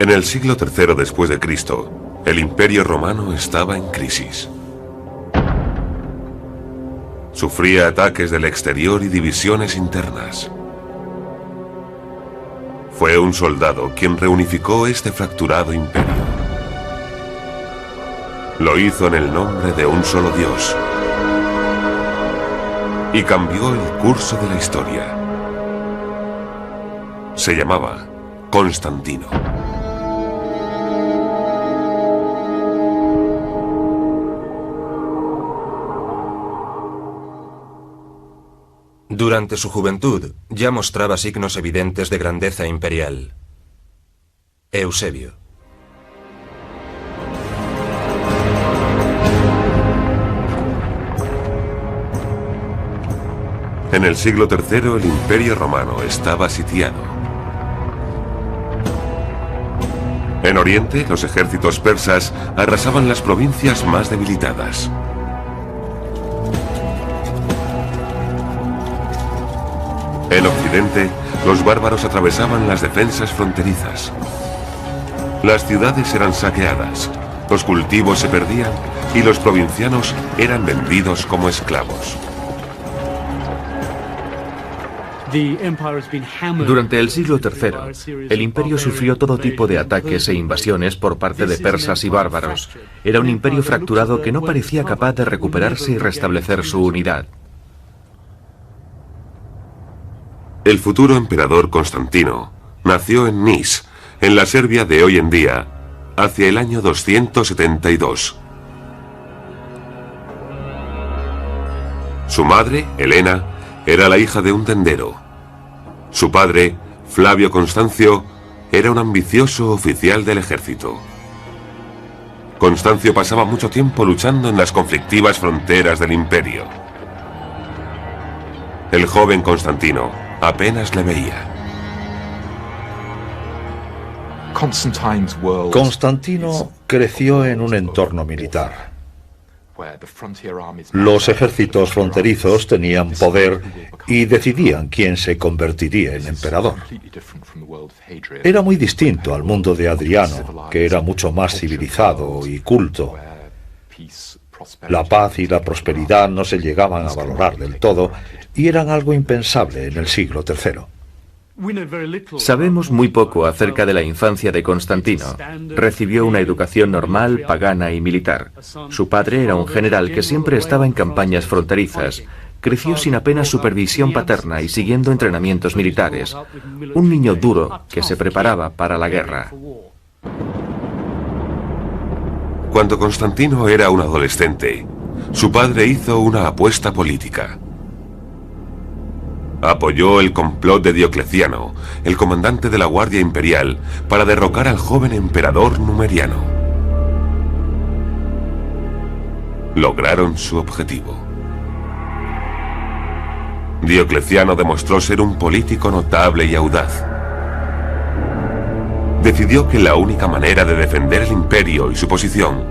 En el siglo III después de Cristo, el Imperio Romano estaba en crisis. Sufría ataques del exterior y divisiones internas. Fue un soldado quien reunificó este fracturado imperio. Lo hizo en el nombre de un solo Dios y cambió el curso de la historia. Se llamaba Constantino. Durante su juventud ya mostraba signos evidentes de grandeza imperial. Eusebio. En el siglo III el Imperio Romano estaba sitiado. En Oriente, los ejércitos persas arrasaban las provincias más debilitadas. En Occidente, los bárbaros atravesaban las defensas fronterizas. Las ciudades eran saqueadas, los cultivos se perdían y los provincianos eran vendidos como esclavos. Durante el siglo III, el imperio sufrió todo tipo de ataques e invasiones por parte de persas y bárbaros. Era un imperio fracturado que no parecía capaz de recuperarse y restablecer su unidad. El futuro emperador Constantino nació en Nis, en la Serbia de hoy en día, hacia el año 272. Su madre, Helena, era la hija de un tendero. Su padre, Flavio Constancio, era un ambicioso oficial del ejército. Constancio pasaba mucho tiempo luchando en las conflictivas fronteras del imperio. El joven Constantino apenas le veía. Constantino creció en un entorno militar. Los ejércitos fronterizos tenían poder y decidían quién se convertiría en emperador. Era muy distinto al mundo de Adriano, que era mucho más civilizado y culto. La paz y la prosperidad no se llegaban a valorar del todo y eran algo impensable en el siglo III. Sabemos muy poco acerca de la infancia de Constantino. Recibió una educación normal, pagana y militar. Su padre era un general que siempre estaba en campañas fronterizas. Creció sin apenas supervisión paterna y siguiendo entrenamientos militares. Un niño duro que se preparaba para la guerra. Cuando Constantino era un adolescente, su padre hizo una apuesta política. Apoyó el complot de Diocleciano, el comandante de la Guardia Imperial, para derrocar al joven emperador Numeriano. Lograron su objetivo. Diocleciano demostró ser un político notable y audaz. Decidió que la única manera de defender el imperio y su posición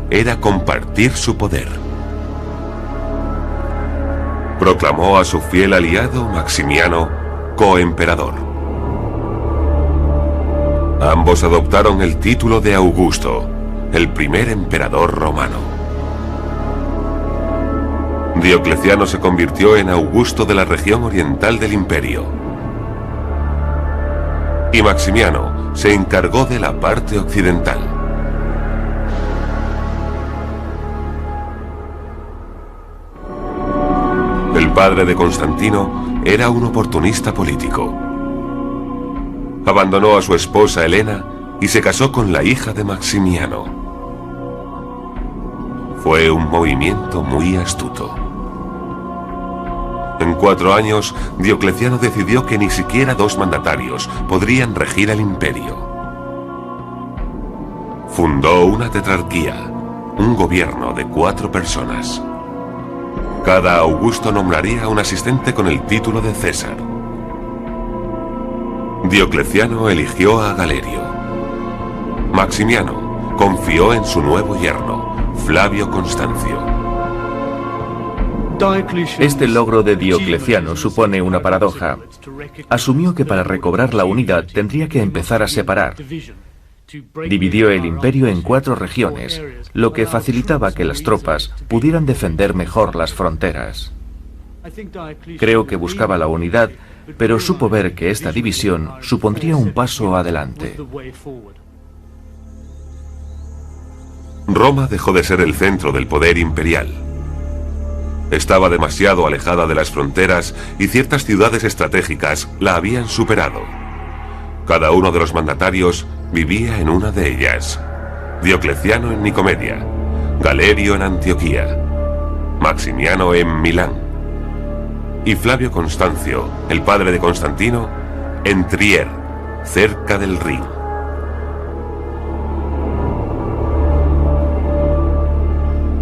era compartir su poder. Proclamó a su fiel aliado Maximiano coemperador. Ambos adoptaron el título de Augusto, el primer emperador romano. Diocleciano se convirtió en Augusto de la región oriental del imperio. Y Maximiano se encargó de la parte occidental. El padre de Constantino era un oportunista político. Abandonó a su esposa Helena y se casó con la hija de Maximiano. Fue un movimiento muy astuto. En 4 años, Diocleciano decidió que ni siquiera 2 mandatarios podrían regir el imperio. Fundó una tetrarquía, un gobierno de 4 personas. Cada Augusto nombraría a un asistente con el título de César. Diocleciano eligió a Galerio. Maximiano confió en su nuevo yerno, Flavio Constancio. Este logro de Diocleciano supone una paradoja. Asumió que para recobrar la unidad tendría que empezar a separar. Dividió el imperio en 4 regiones, lo que facilitaba que las tropas pudieran defender mejor las fronteras. Creo que buscaba la unidad, pero supo ver que esta división supondría un paso adelante. Roma dejó de ser el centro del poder imperial. Estaba demasiado alejada de las fronteras y ciertas ciudades estratégicas la habían superado. Cada uno de los mandatarios vivía en una de ellas. Diocleciano en Nicomedia, Galerio en Antioquía, Maximiano en Milán y Flavio Constancio, el padre de Constantino, en Trier, cerca del Rin.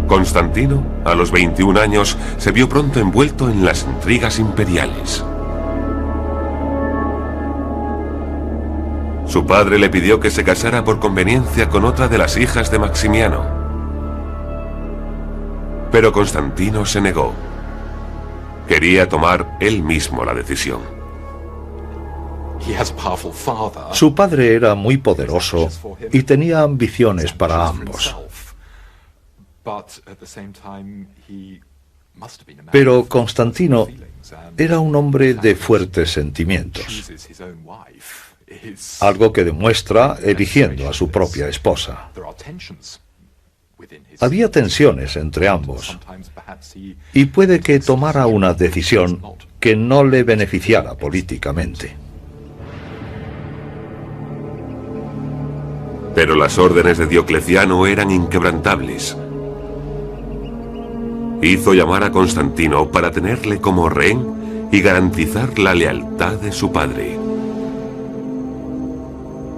Constantino, a los 21 años, se vio pronto envuelto en las intrigas imperiales. Su padre le pidió que se casara por conveniencia con otra de las hijas de Maximiano. Pero Constantino se negó. Quería tomar él mismo la decisión. Su padre era muy poderoso y tenía ambiciones para ambos. Pero Constantino era un hombre de fuertes sentimientos, algo que demuestra eligiendo a su propia esposa. Había tensiones entre ambos y puede que tomara una decisión que no le beneficiara políticamente. Pero las órdenes de Diocleciano eran inquebrantables. Hizo llamar a Constantino para tenerle como rehén y garantizar la lealtad de su padre.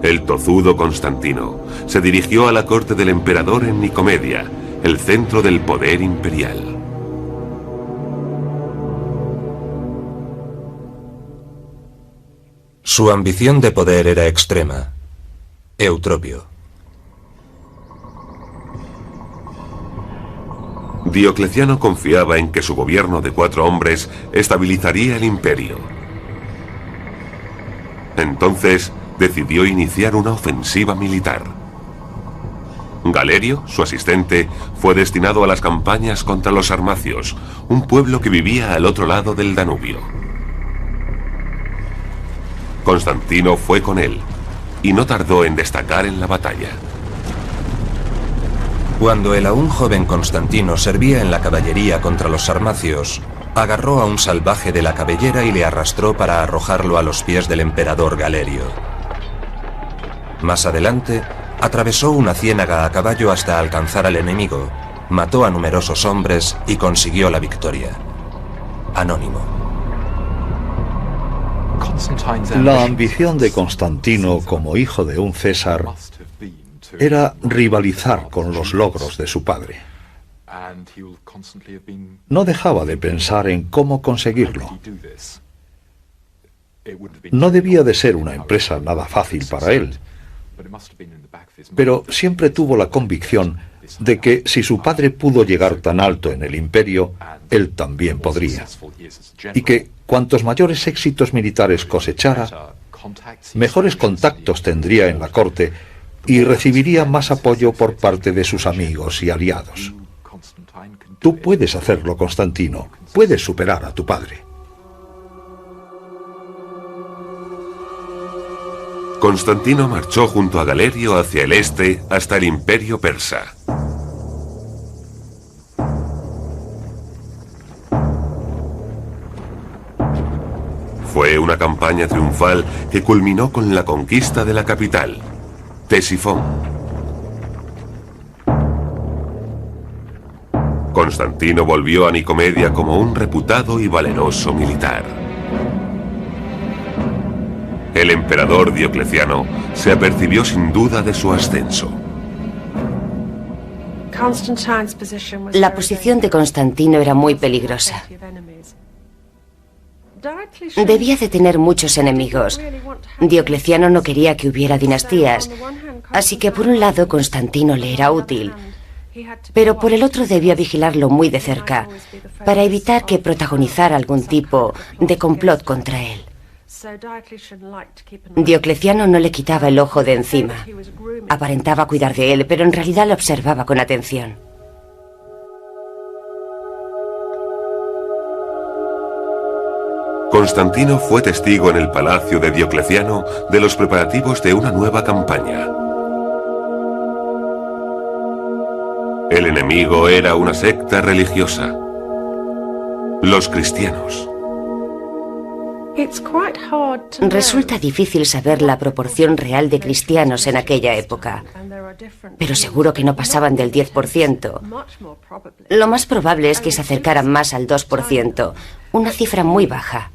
El tozudo Constantino se dirigió a la corte del emperador en Nicomedia, el centro del poder imperial. Su ambición de poder era extrema. Eutropio. Diocleciano confiaba en que su gobierno de 4 hombres estabilizaría el imperio. Entonces decidió iniciar una ofensiva militar. Galerio, su asistente, fue destinado a las campañas contra los sarmacios, un pueblo que vivía al otro lado del Danubio. Constantino fue con él y no tardó en destacar en la batalla. Cuando el aún joven Constantino servía en la caballería contra los sarmacios, agarró a un salvaje de la cabellera y le arrastró para arrojarlo a los pies del emperador Galerio. Más adelante, atravesó una ciénaga a caballo hasta alcanzar al enemigo, mató a numerosos hombres y consiguió la victoria. Anónimo. La ambición de Constantino como hijo de un César era rivalizar con los logros de su padre. No dejaba de pensar en cómo conseguirlo. No debía de ser una empresa nada fácil para él, pero siempre tuvo la convicción de que si su padre pudo llegar tan alto en el imperio, él también podría. Y que cuantos mayores éxitos militares cosechara, mejores contactos tendría en la corte y recibiría más apoyo por parte de sus amigos y aliados. Tú puedes hacerlo, Constantino. Puedes superar a tu padre. Constantino marchó junto a Galerio hacia el este hasta el imperio persa. Fue una campaña triunfal que culminó con la conquista de la capital, Ctesifón. Constantino volvió a Nicomedia como un reputado y valeroso militar. El emperador Diocleciano se apercibió sin duda de su ascenso. La posición de Constantino era muy peligrosa. Debía de tener muchos enemigos. Diocleciano no quería que hubiera dinastías, así que por un lado Constantino le era útil, pero por el otro debía vigilarlo muy de cerca, para evitar que protagonizara algún tipo de complot contra él. Diocleciano no le quitaba el ojo de encima. Aparentaba cuidar de él, pero en realidad lo observaba con atención. Constantino fue testigo en el palacio de Diocleciano de los preparativos de una nueva campaña. El enemigo era una secta religiosa, los cristianos. Resulta difícil saber la proporción real de cristianos en aquella época, pero seguro que no pasaban del 10%. Lo más probable es que se acercaran más al 2%, una cifra muy baja.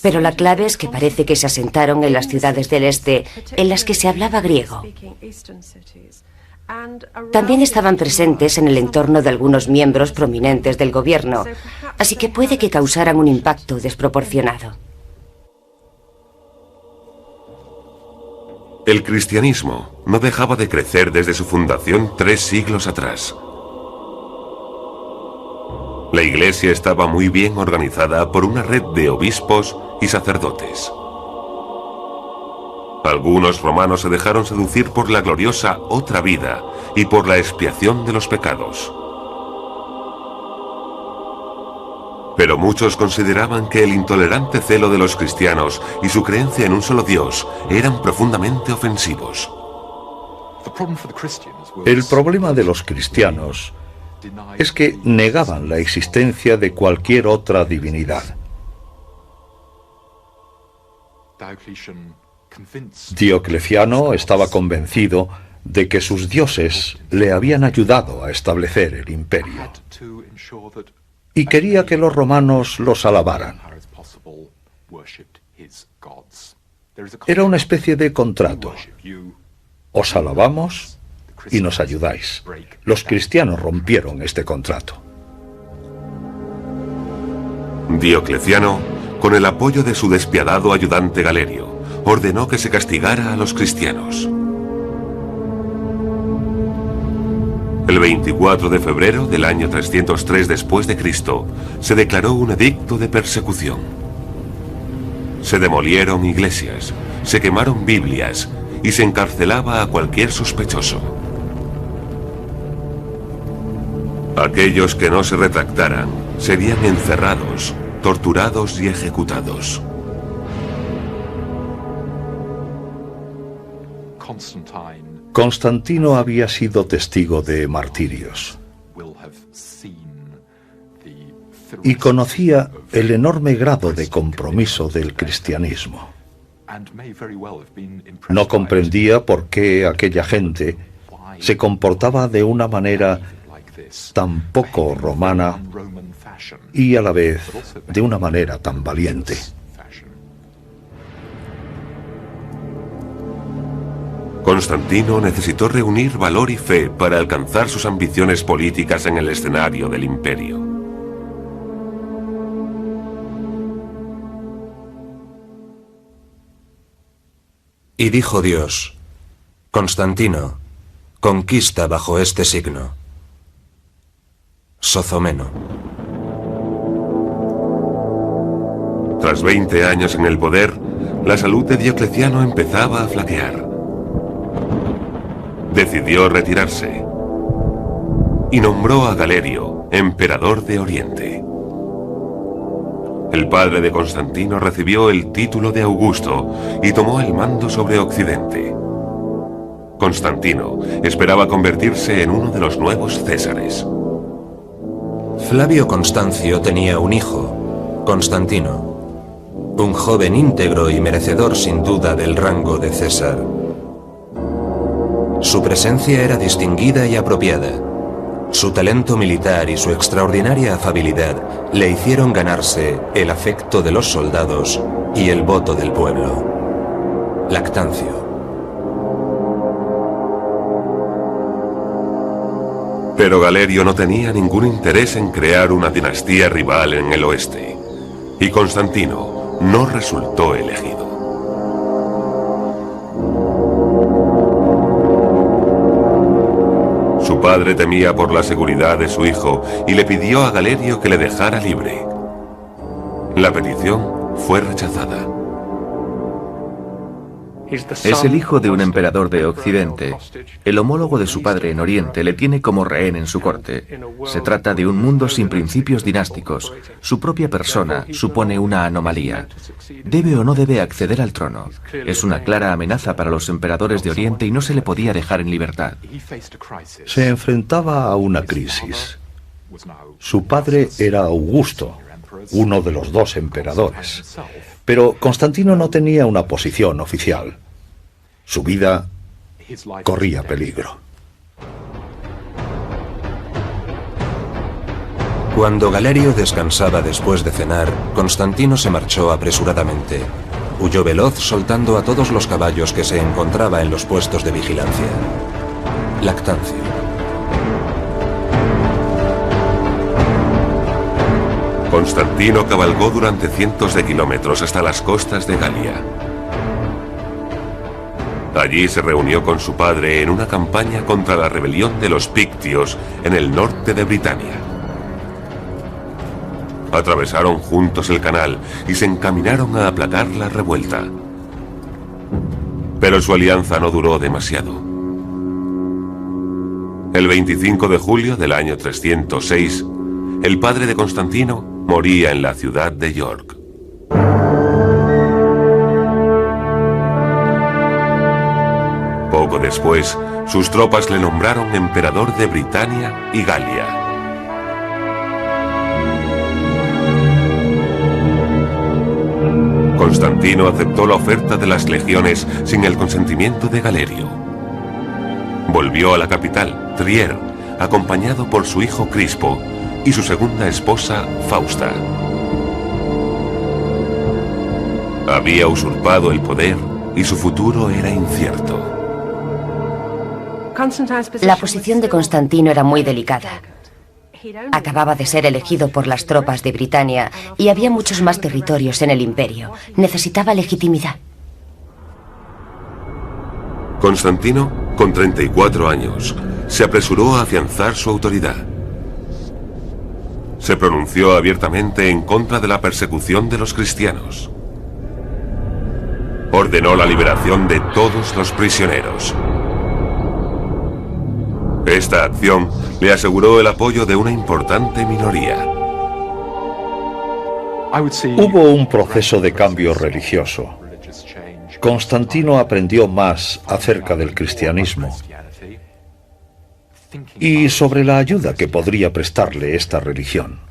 Pero la clave es que parece que se asentaron en las ciudades del este, en las que se hablaba griego. También estaban presentes en el entorno de algunos miembros prominentes del gobierno, así que puede que causaran un impacto desproporcionado. El cristianismo no dejaba de crecer desde su fundación 3 siglos atrás. La iglesia estaba muy bien organizada por una red de obispos y sacerdotes. Algunos romanos se dejaron seducir por la gloriosa otra vida y por la expiación de los pecados. Pero muchos consideraban que el intolerante celo de los cristianos y su creencia en un solo Dios eran profundamente ofensivos. El problema de los cristianos es que negaban la existencia de cualquier otra divinidad. Diocleciano estaba convencido de que sus dioses le habían ayudado a establecer el imperio y quería que los romanos los alabaran. Era una especie de contrato. Os alabamos y nos ayudáis. Los cristianos rompieron este contrato. Diocleciano, con el apoyo de su despiadado ayudante Galerio, ordenó que se castigara a los cristianos. El 24 de febrero del año 303 después de Cristo, se declaró un edicto de persecución. Se demolieron iglesias, se quemaron Biblias y se encarcelaba a cualquier sospechoso. Aquellos que no se retractaran serían encerrados, torturados y ejecutados. Constantino había sido testigo de martirios y conocía el enorme grado de compromiso del cristianismo. No comprendía por qué aquella gente se comportaba de una manera tan poco romana y a la vez de una manera tan valiente. Constantino necesitó reunir valor y fe para alcanzar sus ambiciones políticas en el escenario del imperio. Y dijo Dios: Constantino, conquista bajo este signo. Sozomeno. Tras 20 años en el poder, la salud de Diocleciano empezaba a flaquear. Decidió retirarse y nombró a Galerio emperador de Oriente. El padre de Constantino recibió el título de Augusto y tomó el mando sobre Occidente. Constantino esperaba convertirse en uno de los nuevos Césares. Flavio Constancio tenía un hijo, Constantino, un joven íntegro y merecedor sin duda del rango de César. Su presencia era distinguida y apropiada. Su talento militar y su extraordinaria afabilidad le hicieron ganarse el afecto de los soldados y el voto del pueblo. Lactancio. Pero Galerio no tenía ningún interés en crear una dinastía rival en el oeste, y Constantino no resultó elegido. Su padre temía por la seguridad de su hijo y le pidió a Galerio que le dejara libre. La petición fue rechazada. Es el hijo de un emperador de Occidente. El homólogo de su padre en Oriente le tiene como rehén en su corte. Se trata de un mundo sin principios dinásticos. Su propia persona supone una anomalía. ¿Debe o no debe acceder al trono? Es una clara amenaza para los emperadores de Oriente y no se le podía dejar en libertad. Se enfrentaba a una crisis. Su padre era Augusto, uno de los dos emperadores. Pero Constantino no tenía una posición oficial. Su vida corría peligro. Cuando Galerio descansaba después de cenar, Constantino se marchó apresuradamente. Huyó veloz soltando a todos los caballos que se encontraba en los puestos de vigilancia. Lactancio. Constantino cabalgó durante cientos de kilómetros hasta las costas de Galia. Allí se reunió con su padre en una campaña contra la rebelión de los Pictios en el norte de Britania. Atravesaron juntos el canal y se encaminaron a aplacar la revuelta. Pero su alianza no duró demasiado. El 25 de julio del año 306, el padre de Constantino moría en la ciudad de York. Poco después, sus tropas le nombraron emperador de Britania y Galia. Constantino aceptó la oferta de las legiones sin el consentimiento de Galerio. Volvió a la capital, Trier, acompañado por su hijo Crispo y su segunda esposa, Fausta. Había usurpado el poder y su futuro era incierto. La posición de Constantino era muy delicada. Acababa de ser elegido por las tropas de Britania y había muchos más territorios en el imperio. Necesitaba legitimidad. Constantino, con 34 años, se apresuró a afianzar su autoridad. Se pronunció abiertamente en contra de la persecución de los cristianos. Ordenó la liberación de todos los prisioneros. Esta acción le aseguró el apoyo de una importante minoría. Hubo un proceso de cambio religioso. Constantino aprendió más acerca del cristianismo y sobre la ayuda que podría prestarle esta religión.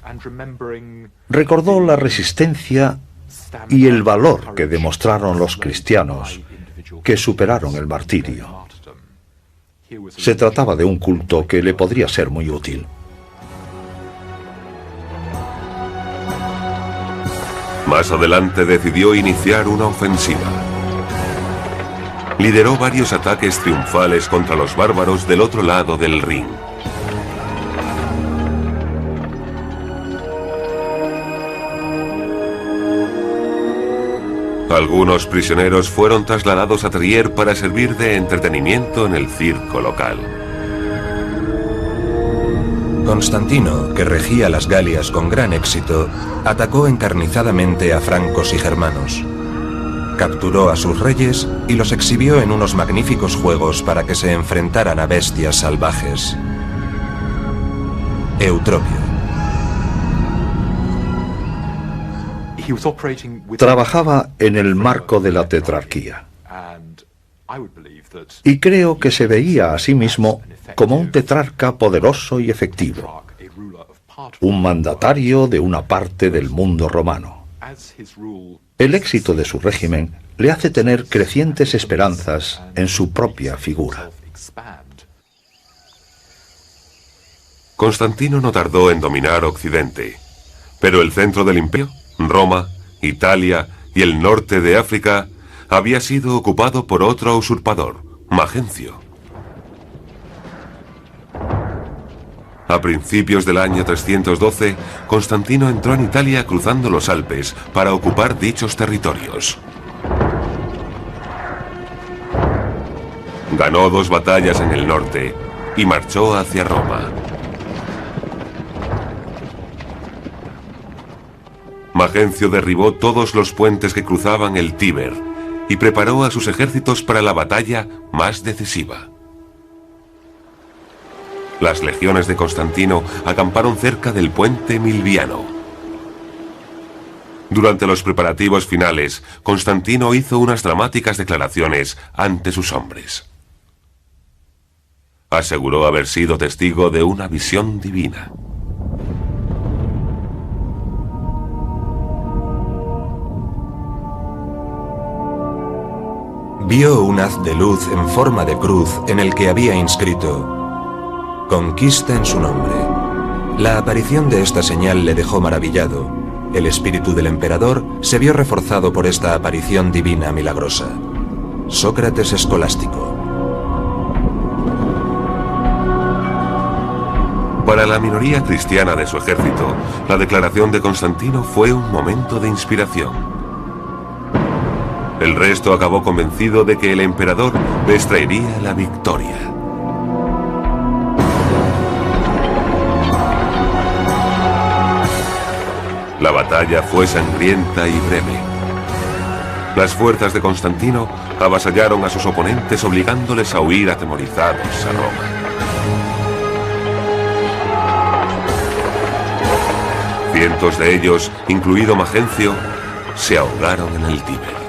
Recordó la resistencia y el valor que demostraron los cristianos que superaron el martirio. Se trataba de un culto que le podría ser muy útil. Más adelante decidió iniciar una ofensiva. Lideró varios ataques triunfales contra los bárbaros del otro lado del Rin. Algunos prisioneros fueron trasladados a Trier para servir de entretenimiento en el circo local. Constantino, que regía las Galias con gran éxito, atacó encarnizadamente a francos y germanos. Capturó a sus reyes y los exhibió en unos magníficos juegos para que se enfrentaran a bestias salvajes. Eutropio. Trabajaba en el marco de la tetrarquía. Y creo que se veía a sí mismo como un tetrarca poderoso y efectivo, un mandatario de una parte del mundo romano. El éxito de su régimen le hace tener crecientes esperanzas en su propia figura. Constantino no tardó en dominar Occidente, pero el centro del imperio, Roma, Italia y el norte de África, había sido ocupado por otro usurpador, Magencio. A principios del año 312, Constantino entró en Italia cruzando los Alpes para ocupar dichos territorios. Ganó 2 batallas en el norte y marchó hacia Roma. Magencio derribó todos los puentes que cruzaban el Tíber y preparó a sus ejércitos para la batalla más decisiva. Las legiones de Constantino acamparon cerca del puente Milviano. Durante los preparativos finales, Constantino hizo unas dramáticas declaraciones ante sus hombres. Aseguró haber sido testigo de una visión divina. Vio un haz de luz en forma de cruz en el que había inscrito: "Conquista en su nombre". La aparición de esta señal le dejó maravillado. El espíritu del emperador se vio reforzado por esta aparición divina milagrosa. Sócrates escolástico. Para la minoría cristiana de su ejército, la declaración de Constantino fue un momento de inspiración. El resto acabó convencido de que el emperador les traería la victoria. La batalla fue sangrienta y breve. Las fuerzas de Constantino avasallaron a sus oponentes obligándoles a huir atemorizados a Roma. Cientos de ellos, incluido Magencio, se ahogaron en el Tíber.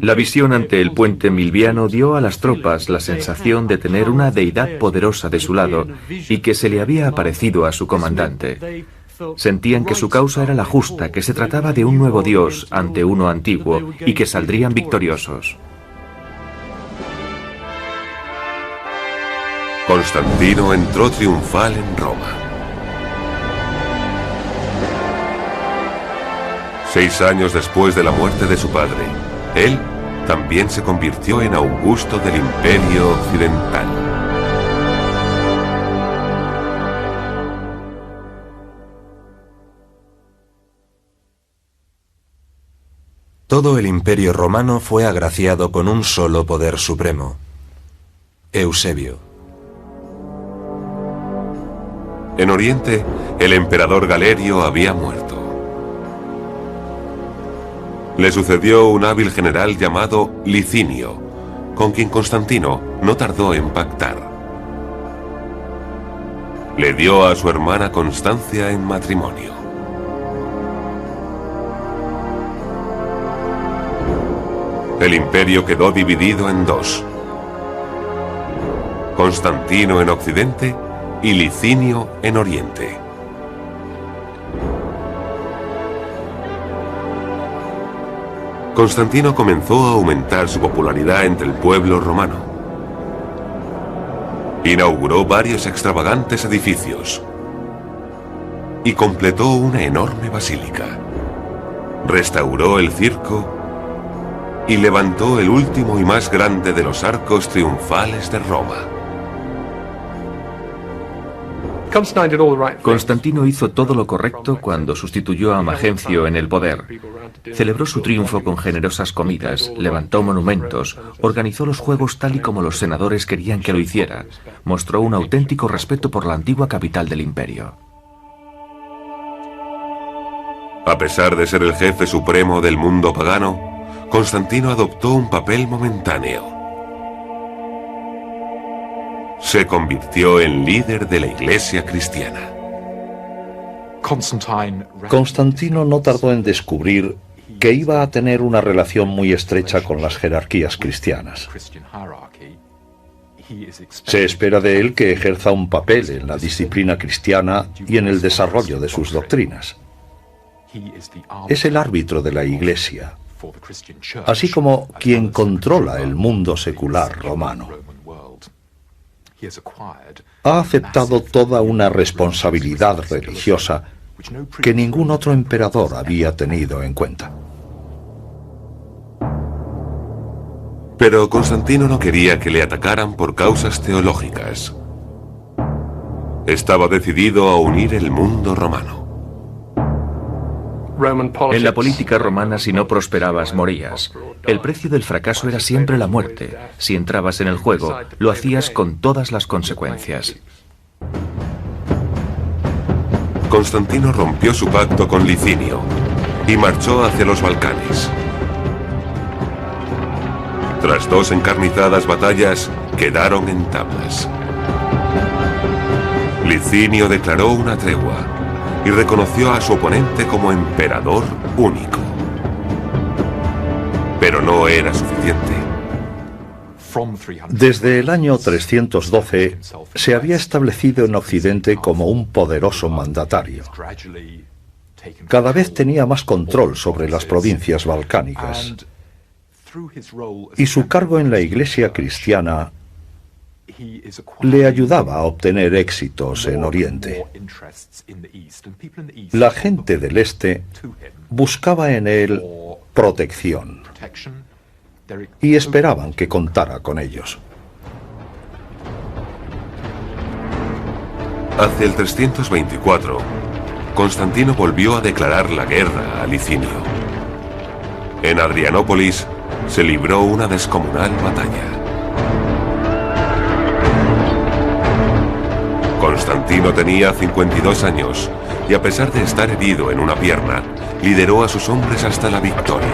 La visión ante el puente Milviano dio a las tropas la sensación de tener una deidad poderosa de su lado y que se le había aparecido a su comandante. Sentían que su causa era la justa, que se trataba de un nuevo dios ante uno antiguo y que saldrían victoriosos. Constantino entró triunfal en Roma. 6 años después de la muerte de su padre, él también se convirtió en Augusto del Imperio Occidental. Todo el Imperio romano fue agraciado con un solo poder supremo: Eusebio. En Oriente, el emperador Galerio había muerto. Le sucedió un hábil general llamado Licinio, con quien Constantino no tardó en pactar. Le dio a su hermana Constancia en matrimonio. El imperio quedó dividido en dos: Constantino en Occidente y Licinio en Oriente. Constantino comenzó a aumentar su popularidad entre el pueblo romano. Inauguró varios extravagantes edificios y completó una enorme basílica. Restauró el circo y levantó el último y más grande de los arcos triunfales de Roma. Constantino hizo todo lo correcto cuando sustituyó a Magencio en el poder. Celebró su triunfo con generosas comidas, levantó monumentos, organizó los juegos tal y como los senadores querían que lo hiciera, mostró un auténtico respeto por la antigua capital del imperio. A pesar de ser el jefe supremo del mundo pagano, Constantino adoptó un papel momentáneo. Se convirtió en líder de la Iglesia cristiana. Constantino no tardó en descubrir que iba a tener una relación muy estrecha con las jerarquías cristianas. Se espera de él que ejerza un papel en la disciplina cristiana y en el desarrollo de sus doctrinas. Es el árbitro de la Iglesia, así como quien controla el mundo secular romano. Ha aceptado toda una responsabilidad religiosa que ningún otro emperador había tenido en cuenta. Pero Constantino no quería que le atacaran por causas teológicas. Estaba decidido a unir el mundo romano. En la política romana, si no prosperabas, morías. El precio del fracaso era siempre la muerte. Si entrabas en el juego, lo hacías con todas las consecuencias. Constantino rompió su pacto con Licinio y marchó hacia los Balcanes. Tras 2 encarnizadas batallas, quedaron en tablas. Licinio declaró una tregua y reconoció a su oponente como emperador único. Pero no era suficiente. Desde el año 312 se había establecido en Occidente como un poderoso mandatario. Cada vez tenía más control sobre las provincias balcánicas. Y su cargo en la Iglesia cristiana le ayudaba a obtener éxitos en Oriente. La gente del Este buscaba en él protección y esperaban que contara con ellos. Hacia el 324, Constantino volvió a declarar la guerra a Licinio. En Adrianópolis se libró una descomunal batalla. Constantino tenía 52 años y, a pesar de estar herido en una pierna, lideró a sus hombres hasta la victoria.